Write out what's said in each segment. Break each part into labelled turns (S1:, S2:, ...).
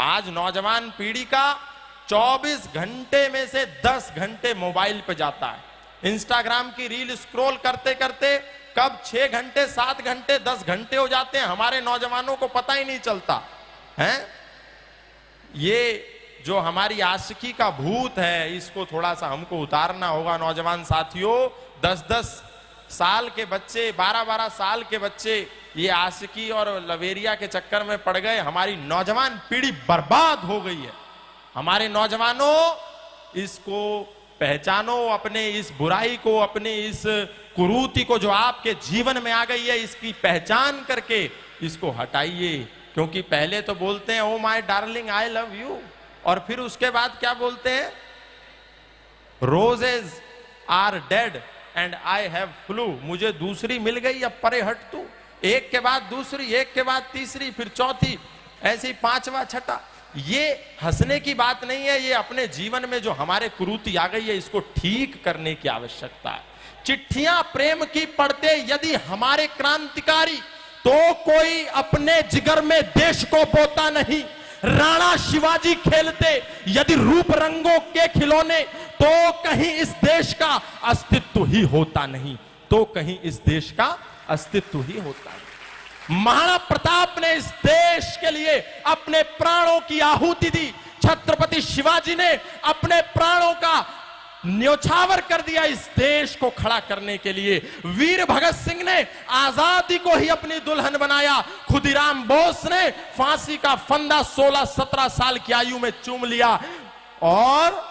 S1: आज नौजवान पीढ़ी का 24 घंटे में से 10 घंटे मोबाइल पे जाता है। इंस्टाग्राम की रील स्क्रॉल करते करते कब 6 घंटे 7 घंटे 10 घंटे हो जाते हैं, हमारे नौजवानों को पता ही नहीं चलता है। ये जो हमारी आशिकी का भूत है, इसको थोड़ा सा हमको उतारना होगा नौजवान साथियों। 10-10 साल के बच्चे, 12-12 साल के बच्चे ये आशिकी और लवेरिया के चक्कर में पड़ गए। हमारी नौजवान पीढ़ी बर्बाद हो गई है। हमारे नौजवानों, इसको पहचानो, अपने इस बुराई को, अपने इस कुरीति को जो आपके जीवन में आ गई है, इसकी पहचान करके इसको हटाइए। क्योंकि पहले तो बोलते हैं oh my darling I love you, और फिर उसके बाद क्या बोलते हैं, roses are dead and I have flu. मुझे दूसरी मिल गई, अब परे हट तू। एक के बाद दूसरी, एक के बाद तीसरी, फिर चौथी, ऐसी 5वां छठा। ये हंसने की बात नहीं है, ये अपने जीवन में जो हमारे कुरीति आ गई है, इसको ठीक करने की आवश्यकता है। चिट्ठियां प्रेम की पढ़ते यदि हमारे क्रांतिकारी, तो कोई अपने जिगर में देश को बोता नहीं। राणा शिवाजी खेलते यदि रूप रंगों के खिलौने, तो कहीं इस देश का अस्तित्व ही होता नहीं, तो कहीं इस देश का अस्तित्व ही होता नहीं। महाराणा प्रताप ने इस देश के लिए अपने प्राणों की आहुति दी। छत्रपति शिवाजी ने अपने प्राणों का न्योछावर कर दिया इस देश को खड़ा करने के लिए। वीर भगत सिंह ने आजादी को ही अपनी दुल्हन बनाया। खुदीराम बोस ने फांसी का फंदा 16-17 साल की आयु में चूम लिया, और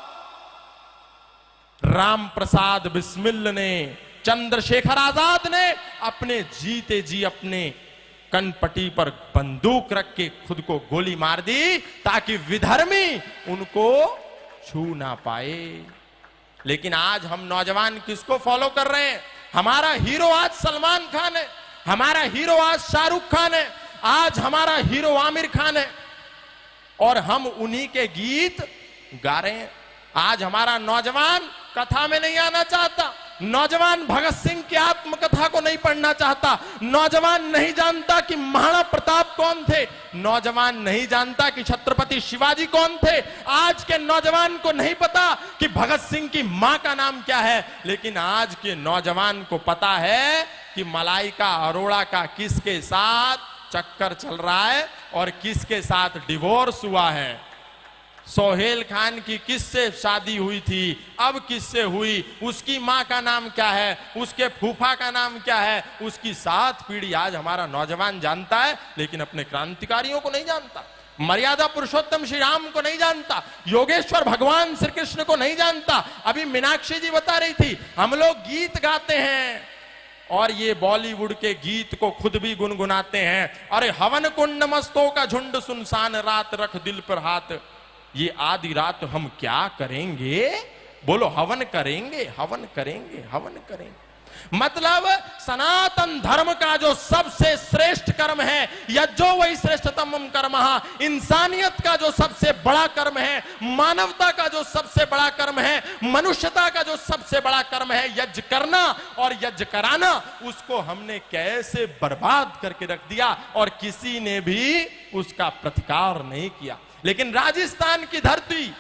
S1: राम प्रसाद बिस्मिल ने, चंद्रशेखर आजाद ने अपने जीते जी अपने कनपटी पर बंदूक रख के खुद को गोली मार दी, ताकि विधर्मी उनको छू ना पाए। लेकिन आज हम नौजवान किसको फॉलो कर रहे हैं? हमारा हीरो आज सलमान खान है, हमारा हीरो आज शाहरुख खान है, आज हमारा हीरो आमिर खान है, और हम उन्हीं के गीत गा रहे हैं। आज हमारा नौजवान कथा में नहीं आना चाहता, नौजवान भगत सिंह की आत्मकथा को नहीं पढ़ना चाहता, नौजवान नहीं जानता कि महाराणा प्रताप कौन थे, नौजवान नहीं जानता कि छत्रपति शिवाजी कौन थे, आज के नौजवान को नहीं पता कि भगत सिंह की मां का नाम क्या है। लेकिन आज के नौजवान को पता है कि मलाइका अरोड़ा का किसके साथ चक्कर चल रहा है और किसके साथ डिवोर्स हुआ है। सोहेल खान की किससे शादी हुई थी, अब किससे हुई, उसकी मां का नाम क्या है, उसके फूफा का नाम क्या है, उसकी 7 पीढ़ी आज हमारा नौजवान जानता है, लेकिन अपने क्रांतिकारियों को नहीं जानता, मर्यादा पुरुषोत्तम श्री राम को नहीं जानता, योगेश्वर भगवान श्री कृष्ण को नहीं जानता। अभी मीनाक्षी जी बता रही थी, हम लोग गीत गाते हैं और ये बॉलीवुड के गीत को खुद भी गुनगुनाते हैं। अरे हवन कुंड मस्तों का झुंड, सुनसान रात रख दिल पर हाथ, ये आधी रात हम क्या करेंगे, बोलो हवन करेंगे, हवन करेंगे, हवन करेंगे। मतलब सनातन धर्म का जो सबसे श्रेष्ठ कर्म है, यज्जो वही श्रेष्ठतम कर्मः, इंसानियत का जो सबसे बड़ा कर्म है, मानवता का जो सबसे बड़ा कर्म है, मनुष्यता का जो सबसे बड़ा कर्म है, यज्ञ करना और यज्ञ कराना, उसको हमने कैसे बर्बाद करके रख दिया और किसी ने भी उसका प्रतिकार नहीं किया। लेकिन राजस्थान की धरती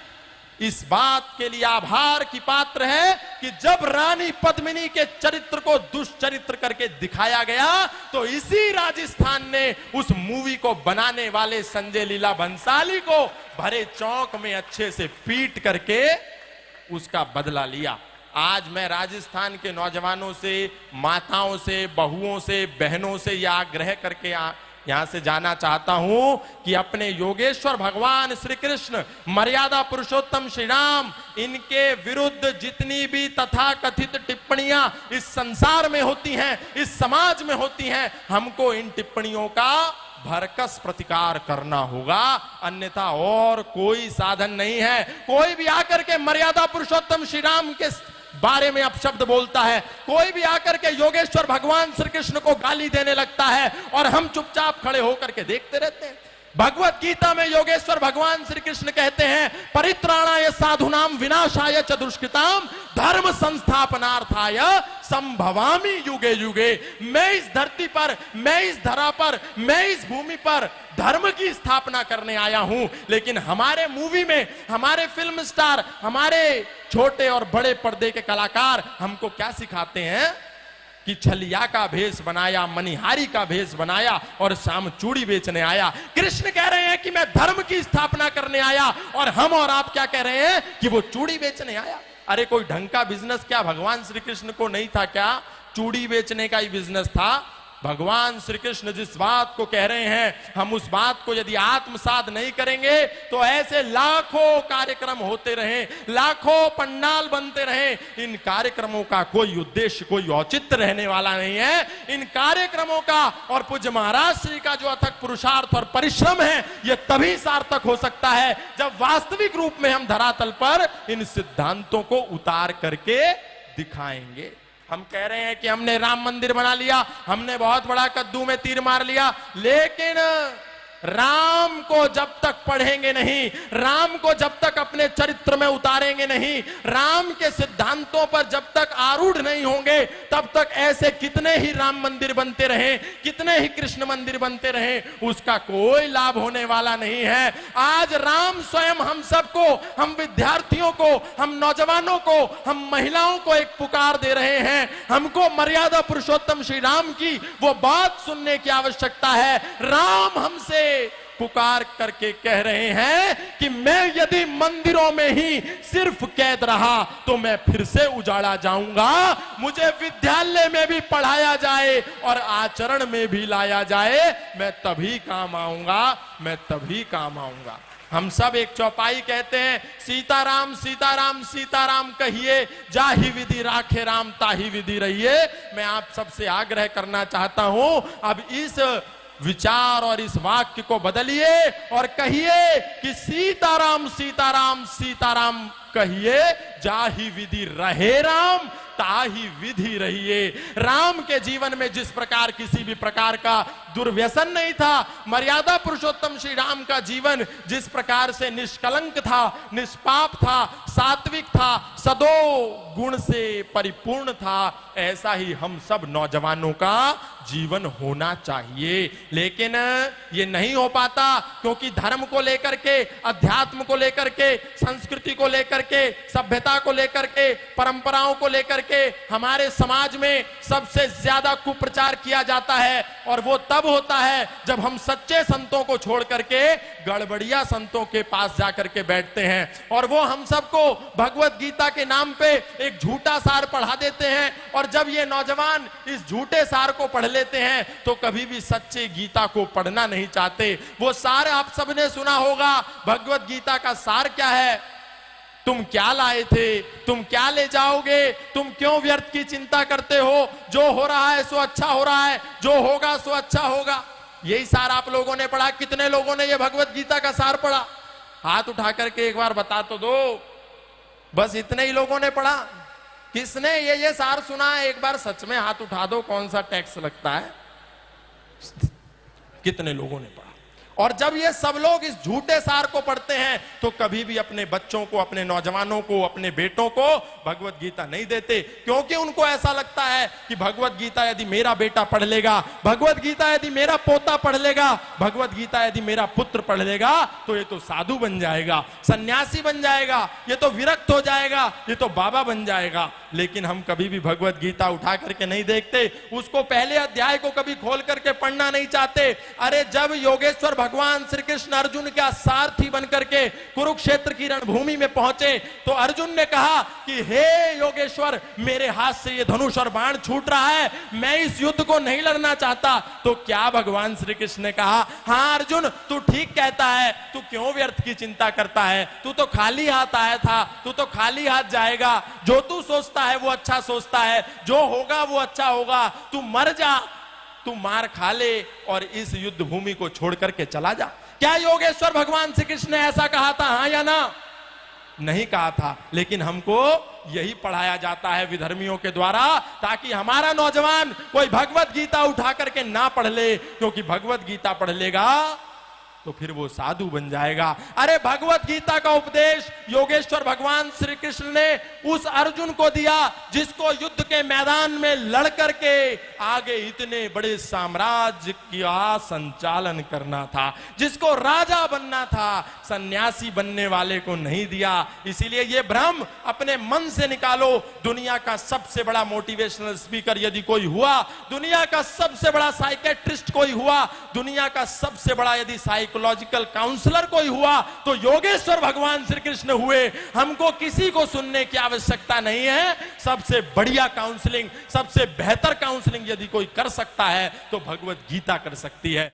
S1: इस बात के लिए आभार की पात्र है कि जब रानी पद्मिनी के चरित्र को दुष्चरित्र करके दिखाया गया, तो इसी राजस्थान ने उस मूवी को बनाने वाले संजय लीला भंसाली को भरे चौक में अच्छे से पीट करके उसका बदला लिया। आज मैं राजस्थान के नौजवानों से, माताओं से, बहुओं से, बहनों से यह आग्रह करके यहां से जाना चाहता हूं कि अपने योगेश्वर भगवान श्री कृष्ण, मर्यादा पुरुषोत्तम श्री राम, इनके विरुद्ध जितनी भी तथाकथित टिप्पणियां इस संसार में होती हैं, इस समाज में होती हैं, हमको इन टिप्पणियों का भरकस प्रतिकार करना होगा, अन्यथा और कोई साधन नहीं है। कोई भी आकर के मर्यादा पुरुषोत्तम श्री राम के बारे में अपशब्द बोलता है, कोई भी आकर के योगेश्वर भगवान श्री कृष्ण को गाली देने लगता है और हम चुपचाप खड़े होकर के देखते रहते हैं। भगवत गीता में योगेश्वर भगवान श्री कृष्ण कहते हैं, परित्राणाय साधुनाम विनाशाय च दुष्कृताम धर्म संस्थापनार्थाय संभवामि युगे युगे। मैं इस धरती पर, मैं इस धरा पर, मैं इस भूमि पर धर्म की स्थापना करने आया हूं। लेकिन हमारे मूवी में हमारे फिल्म स्टार, हमारे छोटे और बड़े पर्दे के कलाकार हमको क्या सिखाते हैं कि छलिया का भेष बनाया, मनिहारी का भेष बनाया और शाम चूड़ी बेचने आया। कृष्ण कह रहे हैं कि मैं धर्म की स्थापना करने आया, और हम और आप क्या कह रहे हैं कि वो चूड़ी बेचने आया। अरे कोई ढंग का बिजनेस क्या भगवान श्री कृष्ण को नहीं था क्या? चूड़ी बेचने का ही बिजनेस था। भगवान श्री कृष्ण जिस बात को कह रहे हैं, हम उस बात को यदि आत्मसात नहीं करेंगे तो ऐसे लाखों कार्यक्रम होते रहे, लाखों पंडाल बनते रहे, इन कार्यक्रमों का कोई उद्देश्य, कोई औचित्य रहने वाला नहीं है। इन कार्यक्रमों का और पूज्य महाराज श्री का जो अथक पुरुषार्थ और परिश्रम है, यह तभी सार्थक हो सकता है जब वास्तविक रूप में हम धरातल पर इन सिद्धांतों को उतार करके दिखाएंगे। हम कह रहे हैं कि हमने राम मंदिर बना लिया, हमने बहुत बड़ा कद्दू में तीर मार लिया, लेकिन राम को जब तक पढ़ेंगे नहीं, राम को जब तक अपने चरित्र में उतारेंगे नहीं, राम के सिद्धांतों पर जब तक आरूढ़ नहीं होंगे, तब तक ऐसे कितने ही राम मंदिर बनते रहे, कितने ही कृष्ण मंदिर बनते रहे, उसका कोई लाभ होने वाला नहीं है। आज राम स्वयं हम सबको, हम विद्यार्थियों को, हम नौजवानों को, हम महिलाओं को एक पुकार दे रहे हैं। हमको मर्यादा पुरुषोत्तम श्री राम की वो बात सुनने की आवश्यकता है। राम हमसे पुकार करके कह रहे हैं कि मैं यदि मंदिरों में ही सिर्फ कैद रहा तो मैं फिर से उजाड़ा जाऊंगा। मुझे विद्यालय में भी पढ़ाया जाए और आचरण में भी लाया जाए, मैं तभी काम आऊंगा, मैं तभी काम आऊंगा। हम सब एक चौपाई कहते हैं, सीताराम सीताराम सीताराम कहिए, जाहि विधि राखे राम ताहि विधि रहिए। मैं आप सबसे आग्रह करना चाहता हूं, अब इस विचार और इस वाक्य को बदलिए और कहिए कि सीताराम सीताराम सीताराम कहिए, जाहि विधि रहे राम ताहि विधि रहिए। राम के जीवन में जिस प्रकार किसी भी प्रकार का दुर्व्यसन नहीं था, मर्यादा पुरुषोत्तम श्री राम का जीवन जिस प्रकार से निष्कलंक था, निष्पाप था, सात्विक था, सदो गुण से परिपूर्ण था, ऐसा ही हम सब नौजवानों का जीवन होना चाहिए। लेकिन ये नहीं हो पाता, क्योंकि धर्म को लेकर के, अध्यात्म को लेकर के, संस्कृति को लेकर के, सभ्यता को लेकर के, परंपराओं को लेकर के हमारे समाज में सबसे ज्यादा कुप्रचार किया जाता है। और वो तब होता है जब हम सच्चे संतों को छोड़ करके गड़बड़िया संतों के पास जाकर के बैठते हैं, और वो हम सबको भगवत गीता के नाम पे एक झूठा सार पढ़ा देते हैं। और जब ये नौजवान इस झूठे सार को पढ़ लेते हैं तो कभी भी सच्चे गीता को पढ़ना नहीं चाहते। वो सार आप सबने सुना होगा, भगवत गीता का सार क्या है? तुम क्या लाए थे, तुम क्या ले जाओगे, तुम क्यों व्यर्थ की चिंता करते हो, जो हो रहा है सो अच्छा हो रहा है, जो होगा सो अच्छा होगा। यही सार आप लोगों ने पढ़ा। कितने लोगों ने ये भगवत गीता का सार पढ़ा? हाथ उठा करके एक बार बता तो दो। बस इतने ही लोगों ने पढ़ा। किसने ये सार सुना है? एक बार सच में हाथ उठा दो। कौन सा टैक्स लगता है? कितने लोगों ने पढ़ा? और जब ये सब लोग इस झूठे सार को पढ़ते हैं तो कभी भी अपने बच्चों को, अपने नौजवानों को, अपने बेटों को भगवत गीता नहीं देते, क्योंकि उनको ऐसा लगता है कि भगवत गीता यदि मेरा बेटा पढ़ लेगा, भगवत गीता यदि मेरा पोता पढ़ लेगा, भगवत गीता यदि मेरा पुत्र पढ़ लेगा तो ये तो साधु बन जाएगा, सन्यासी बन जाएगा, ये तो विरक्त हो जाएगा, ये तो बाबा बन जाएगा। लेकिन हम कभी भी भगवत गीता उठा करके नहीं देखते, उसको पहले अध्याय को कभी खोल करके पढ़ना नहीं चाहते। अरे जब योगेश्वर भगवान श्री कृष्ण अर्जुन का सारथी बनकर के कुरुक्षेत्र की रणभूमि में पहुंचे तो अर्जुन ने कहा कि हे योगेश्वर, मेरे हाथ से ये धनुष और बाण छूट रहा है, मैं इस युद्ध को नहीं लड़ना चाहता। तो क्या भगवान श्री कृष्ण ने कहा, हाँ अर्जुन, तू ठीक कहता है, तू क्यों व्यर्थ की चिंता करता है, तू तो खाली हाथ आया था, तू तो खाली हाथ जाएगा, जो तू सोचता है वो अच्छा सोचता है, जो होगा वो अच्छा होगा, तू मर जा, तू मार खा ले और इस युद्ध भूमि को छोड़ करके चला जा। क्या योगेश्वर भगवान श्री कृष्ण ने ऐसा कहा था? हाँ या ना? नहीं कहा था। लेकिन हमको यही पढ़ाया जाता है विधर्मियों के द्वारा, ताकि हमारा नौजवान कोई भगवत गीता उठा करके ना पढ़ ले, क्योंकि भगवत गीता पढ़ लेगा तो फिर वो साधु बन जाएगा। अरे भगवत गीता का उपदेश योगेश्वर भगवान श्री कृष्ण ने उस अर्जुन को दिया जिसको युद्ध के मैदान में लड़ करके आगे इतने बड़े साम्राज्य का संचालन करना था, जिसको राजा बनना था, सन्यासी बनने वाले को नहीं दिया। इसीलिए ये भ्रम अपने मन से निकालो। दुनिया का सबसे बड़ा मोटिवेशनल स्पीकर यदि कोई हुआ, दुनिया का सबसे बड़ा साइकेट्रिस्ट कोई हुआ, दुनिया का सबसे बड़ा यदि साइकोलॉजिकल काउंसलर कोई हुआ, तो योगेश्वर भगवान श्री कृष्ण हुए। हमको किसी को सुनने की आवश्यकता नहीं है। सबसे बढ़िया काउंसलिंग, सबसे बेहतर काउंसलिंग यदि कोई कर सकता है तो भगवत गीता कर सकती है।